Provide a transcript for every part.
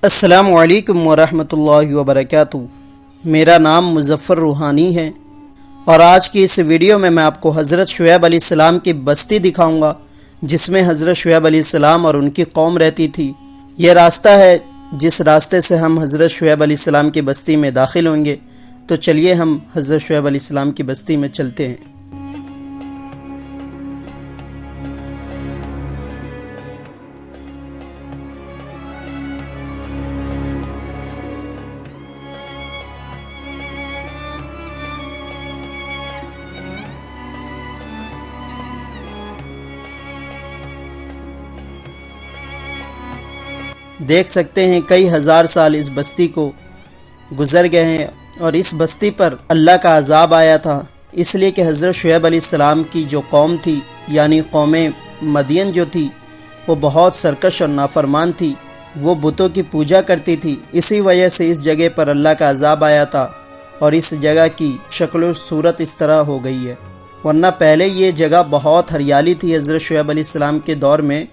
السلام علیکم ورحمۃ اللہ وبرکاتہ۔ میرا نام مظفر روحانی ہے اور آج کی اس ویڈیو میں آپ کو حضرت شعیب علیہ السلام کی بستی دکھاؤں گا، جس میں حضرت شعیب علیہ السلام اور ان کی قوم رہتی تھی۔ یہ راستہ ہے جس راستے سے ہم حضرت شعیب علیہ السلام کی بستی میں داخل ہوں گے۔ تو چلیے ہم حضرت شعیب علیہ السلام کی بستی میں چلتے ہیں۔ دیکھ سکتے ہیں کئی ہزار سال اس بستی کو گزر گئے ہیں اور اس بستی پر اللہ کا عذاب آیا تھا، اس لیے کہ حضرت شعیب علیہ السلام کی جو قوم تھی، یعنی قوم مدین جو تھی، وہ بہت سرکش اور نافرمان تھی۔ وہ بتوں کی پوجا کرتی تھی، اسی وجہ سے اس جگہ پر اللہ کا عذاب آیا تھا اور اس جگہ کی شکل و صورت اس طرح ہو گئی ہے۔ ورنہ پہلے یہ جگہ بہت ہریالی تھی۔ حضرت شعیب علیہ السلام کے دور میں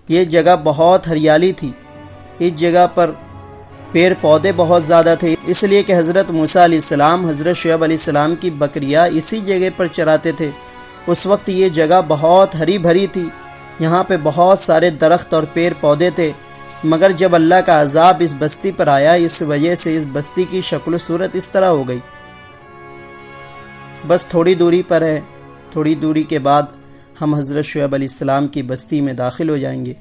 یہ جگہ بہت ہریالی تھی، اس جگہ پر پیڑ پودے بہت زیادہ تھے، اس لیے کہ حضرت موسیٰ علیہ السلام حضرت شعیب علیہ السلام کی بکریاں اسی جگہ پر چراتے تھے۔ اس وقت یہ جگہ بہت ہری بھری تھی، یہاں پہ بہت سارے درخت اور پیڑ پودے تھے، مگر جب اللہ کا عذاب اس بستی پر آیا، اس وجہ سے اس بستی کی شکل و صورت اس طرح ہو گئی۔ بس تھوڑی دوری پر ہے، تھوڑی دوری کے بعد ہم حضرت شعیب علیہ السلام کی بستی میں داخل ہو جائیں گے۔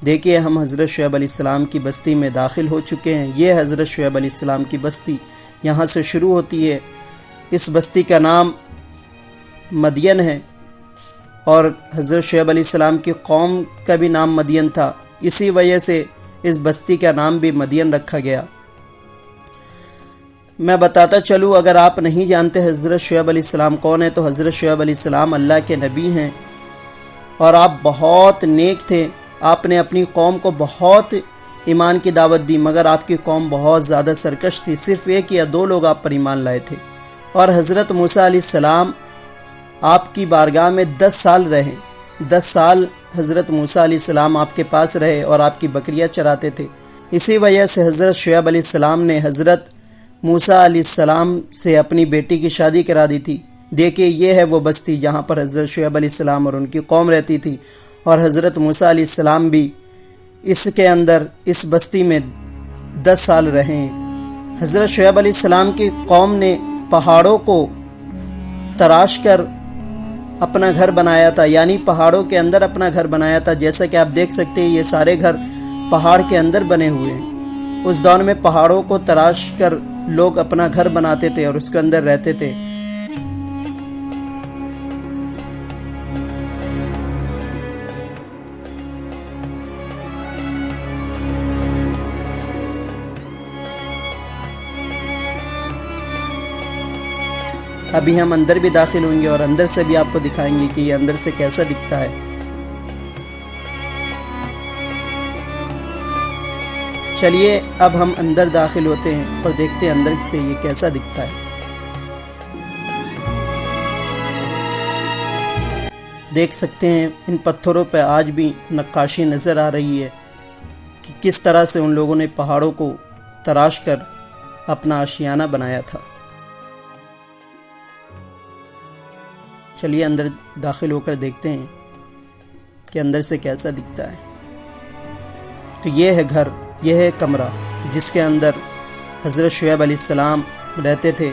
دیکھیے ہم حضرت شعیب علیہ السلام کی بستی میں داخل ہو چکے ہیں۔ یہ حضرت شعیب علیہ السلام کی بستی یہاں سے شروع ہوتی ہے۔ اس بستی کا نام مدین ہے اور حضرت شعیب علیہ السلام کی قوم کا بھی نام مدین تھا، اسی وجہ سے اس بستی کا نام بھی مدین رکھا گیا۔ میں بتاتا چلوں، اگر آپ نہیں جانتے حضرت شعیب علیہ السلام کون ہے، تو حضرت شعیب علیہ السلام اللہ کے نبی ہیں اور آپ بہت نیک تھے۔ آپ نے اپنی قوم کو بہت ایمان کی دعوت دی، مگر آپ کی قوم بہت زیادہ سرکش تھی، صرف ایک یا دو لوگ آپ پر ایمان لائے تھے۔ اور حضرت موسیٰ علیہ السلام آپ کی بارگاہ میں 10 سال رہے، 10 سال حضرت موسیٰ علیہ السلام آپ کے پاس رہے اور آپ کی بکریاں چراتے تھے۔ اسی وجہ سے حضرت شعیب علیہ السلام نے حضرت موسیٰ علیہ السلام سے اپنی بیٹی کی شادی کرا دی تھی۔ دیکھیے یہ ہے وہ بستی جہاں پر حضرت شعیب علیہ السلام اور ان کی قوم رہتی تھی، اور حضرت موسیٰ علیہ السلام بھی اس کے اندر اس بستی میں 10 سال رہے ہیں۔ حضرت شعیب علیہ السلام کی قوم نے پہاڑوں کو تراش کر اپنا گھر بنایا تھا، یعنی پہاڑوں کے اندر اپنا گھر بنایا تھا، جیسا کہ آپ دیکھ سکتے ہیں یہ سارے گھر پہاڑ کے اندر بنے ہوئے ہیں۔ اس دور میں پہاڑوں کو تراش کر لوگ اپنا گھر بناتے تھے اور اس کے اندر رہتے تھے۔ ابھی ہم اندر بھی داخل ہوں گے اور اندر سے بھی آپ کو دکھائیں گے کہ یہ اندر سے کیسا دکھتا ہے۔ چلیے اب ہم اندر داخل ہوتے ہیں اور دیکھتے ہیں اندر سے یہ کیسا دکھتا ہے۔ دیکھ سکتے ہیں ان پتھروں پہ آج بھی نقاشی نظر آ رہی ہے کہ کس طرح سے ان لوگوں نے پہاڑوں کو تراش کر اپنا آشیانہ بنایا تھا۔ چلیے اندر داخل ہو کر دیکھتے ہیں کہ اندر سے کیسا دکھتا ہے۔ تو یہ ہے گھر، یہ ہے کمرہ جس کے اندر حضرت شعیب علیہ السلام رہتے تھے۔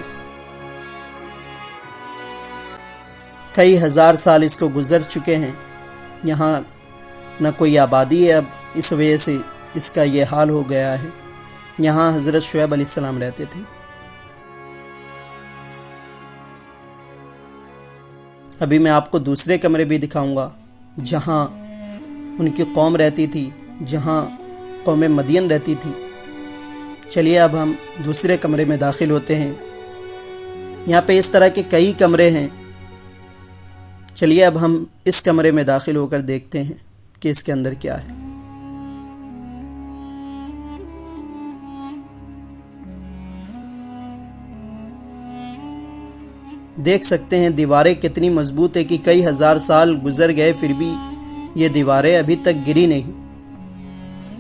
کئی ہزار سال اس کو گزر چکے ہیں، یہاں نہ کوئی آبادی ہے اب، اس وجہ سے اس کا یہ حال ہو گیا ہے۔ یہاں حضرت شعیب علیہ السلام رہتے تھے۔ ابھی میں آپ کو دوسرے کمرے بھی دکھاؤں گا جہاں ان کی قوم رہتی تھی، جہاں قوم مدین رہتی تھی۔ چلیے اب ہم دوسرے کمرے میں داخل ہوتے ہیں۔ یہاں پہ اس طرح کے کئی کمرے ہیں۔ چلیے اب ہم اس کمرے میں داخل ہو کر دیکھتے ہیں کہ اس کے اندر کیا ہے۔ دیکھ سکتے ہیں دیواریں کتنی مضبوط ہے کہ کئی ہزار سال گزر گئے پھر بھی یہ دیواریں ابھی تک گری نہیں۔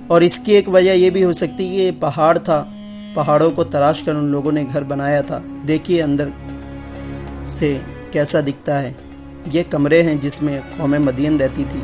اور اس کی ایک وجہ یہ بھی ہو سکتی ہے کہ یہ پہاڑ تھا، پہاڑوں کو تراش کر ان لوگوں نے گھر بنایا تھا۔ دیکھیے اندر سے کیسا دکھتا ہے۔ یہ کمرے ہیں جس میں قوم مدین رہتی تھی۔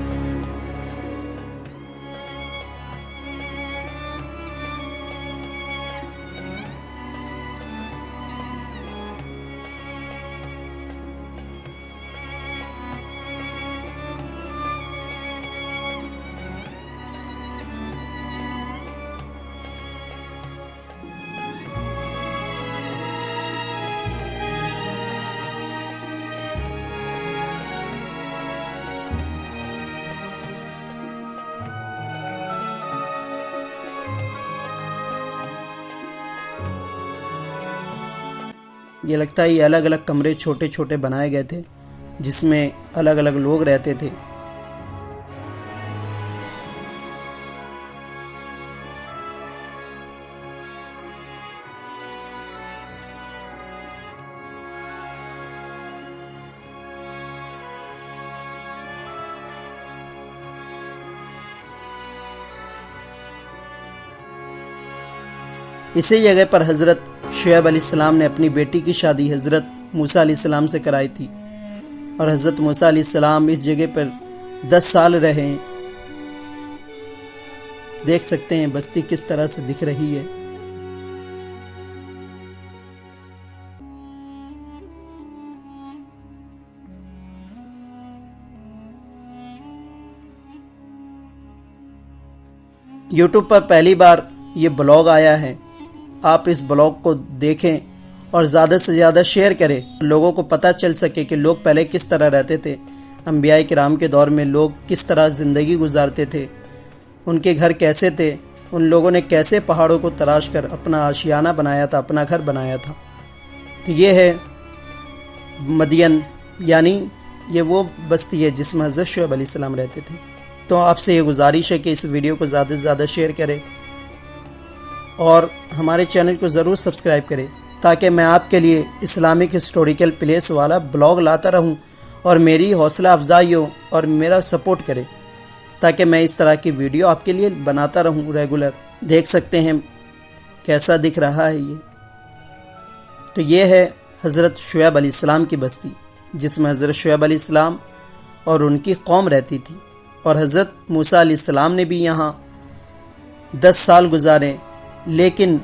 یہ لگتا ہے یہ الگ الگ کمرے چھوٹے چھوٹے بنائے گئے تھے جس میں الگ الگ لوگ رہتے تھے۔ اسی جگہ پر حضرت شعیب علیہ السلام نے اپنی بیٹی کی شادی حضرت موسیٰ علیہ السلام سے کرائی تھی، اور حضرت موسیٰ علیہ السلام اس جگہ پر 10 سال رہے ہیں۔ دیکھ سکتے ہیں بستی کس طرح سے دکھ رہی ہے۔ یوٹیوب پر پہلی بار یہ بلاگ آیا ہے، آپ اس بلاگ کو دیکھیں اور زیادہ سے زیادہ شیئر کریں، لوگوں کو پتہ چل سکے کہ لوگ پہلے کس طرح رہتے تھے، انبیاء کرام کے دور میں لوگ کس طرح زندگی گزارتے تھے، ان کے گھر کیسے تھے، ان لوگوں نے کیسے پہاڑوں کو تراش کر اپنا آشیانہ بنایا تھا، اپنا گھر بنایا تھا۔ تو یہ ہے مدین، یعنی یہ وہ بستی ہے جس میں حضرت شعیب علیہ السلام رہتے تھے۔ تو آپ سے یہ گزارش ہے کہ اس ویڈیو کو زیادہ سے زیادہ شیئر کریں اور ہمارے چینل کو ضرور سبسکرائب کریں تاکہ میں آپ کے لیے اسلامک ہسٹوریکل پلیس والا بلاگ لاتا رہوں اور میری حوصلہ افزائی ہو اور میرا سپورٹ کرے، تاکہ میں اس طرح کی ویڈیو آپ کے لیے بناتا رہوں ریگولر۔ دیکھ سکتے ہیں کیسا دکھ رہا ہے یہ۔ تو یہ ہے حضرت شعیب علیہ السلام کی بستی جس میں حضرت شعیب علیہ السلام اور ان کی قوم رہتی تھی، اور حضرت موسیٰ علیہ السلام نے بھی یہاں 10 سال گزارے، لیکن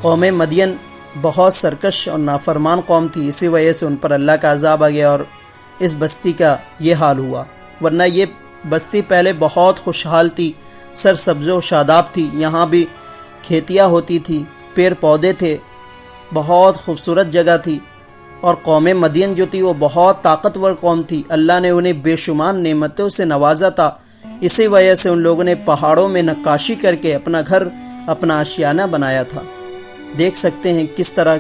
قوم مدین بہت سرکش اور نافرمان قوم تھی، اسی وجہ سے ان پر اللہ کا عذاب آ گیا اور اس بستی کا یہ حال ہوا۔ ورنہ یہ بستی پہلے بہت خوشحال تھی، سرسبز و شاداب تھی، یہاں بھی کھیتیاں ہوتی تھی، پیڑ پودے تھے، بہت خوبصورت جگہ تھی۔ اور قوم مدین جو تھی وہ بہت طاقتور قوم تھی، اللہ نے انہیں بے شمار نعمتوں سے نوازا تھا، اسی وجہ سے ان لوگوں نے پہاڑوں میں نقاشی کر کے اپنا گھر، اپنا آشیانہ بنایا تھا۔ دیکھ سکتے ہیں کس طرح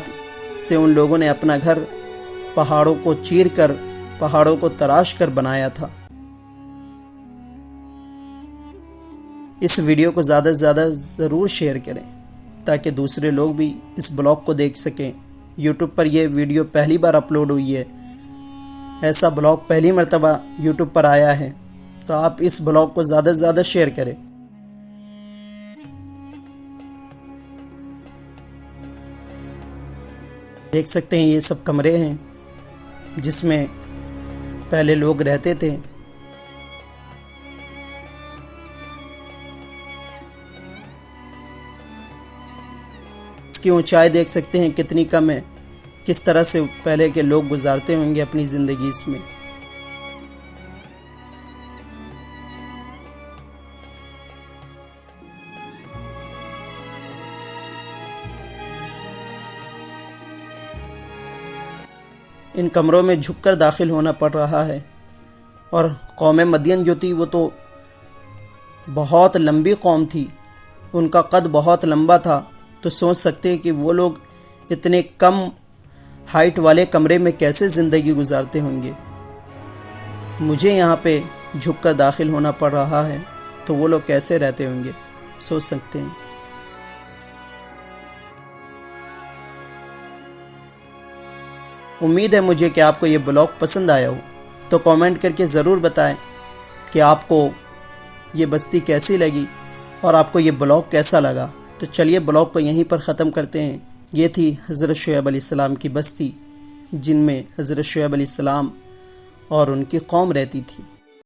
سے ان لوگوں نے اپنا گھر پہاڑوں کو چیر کر، پہاڑوں کو تراش کر بنایا تھا۔ اس ویڈیو کو زیادہ سے زیادہ ضرور شیئر کریں تاکہ دوسرے لوگ بھی اس بلاگ کو دیکھ سکیں۔ یوٹیوب پر یہ ویڈیو پہلی بار اپلوڈ ہوئی ہے، ایسا بلاگ پہلی مرتبہ یوٹیوب پر آیا ہے، تو آپ اس بلاگ کو زیادہ سے زیادہ شیئر کریں۔ دیکھ سکتے ہیں یہ سب کمرے ہیں جس میں پہلے لوگ رہتے تھے۔ اس کی اونچائی دیکھ سکتے ہیں کتنی کم ہے، کس طرح سے پہلے کے لوگ گزارتے ہوں گے اپنی زندگی اس میں۔ ان کمروں میں جھک کر داخل ہونا پڑ رہا ہے، اور قوم مدین جو تھی وہ تو بہت لمبی قوم تھی، ان کا قد بہت لمبا تھا، تو سوچ سکتے ہیں کہ وہ لوگ اتنے کم ہائٹ والے کمرے میں کیسے زندگی گزارتے ہوں گے۔ مجھے یہاں پہ جھک کر داخل ہونا پڑ رہا ہے تو وہ لوگ کیسے رہتے ہوں گے، سوچ سکتے ہیں۔ امید ہے مجھے کہ آپ کو یہ بلاگ پسند آیا ہو، تو کامنٹ کر کے ضرور بتائیں کہ آپ کو یہ بستی کیسی لگی اور آپ کو یہ بلاگ کیسا لگا۔ تو چلیے بلاگ کو یہیں پر ختم کرتے ہیں۔ یہ تھی حضرت شعیب علیہ السلام کی بستی، جن میں حضرت شعیب علیہ السلام اور ان کی قوم رہتی تھی۔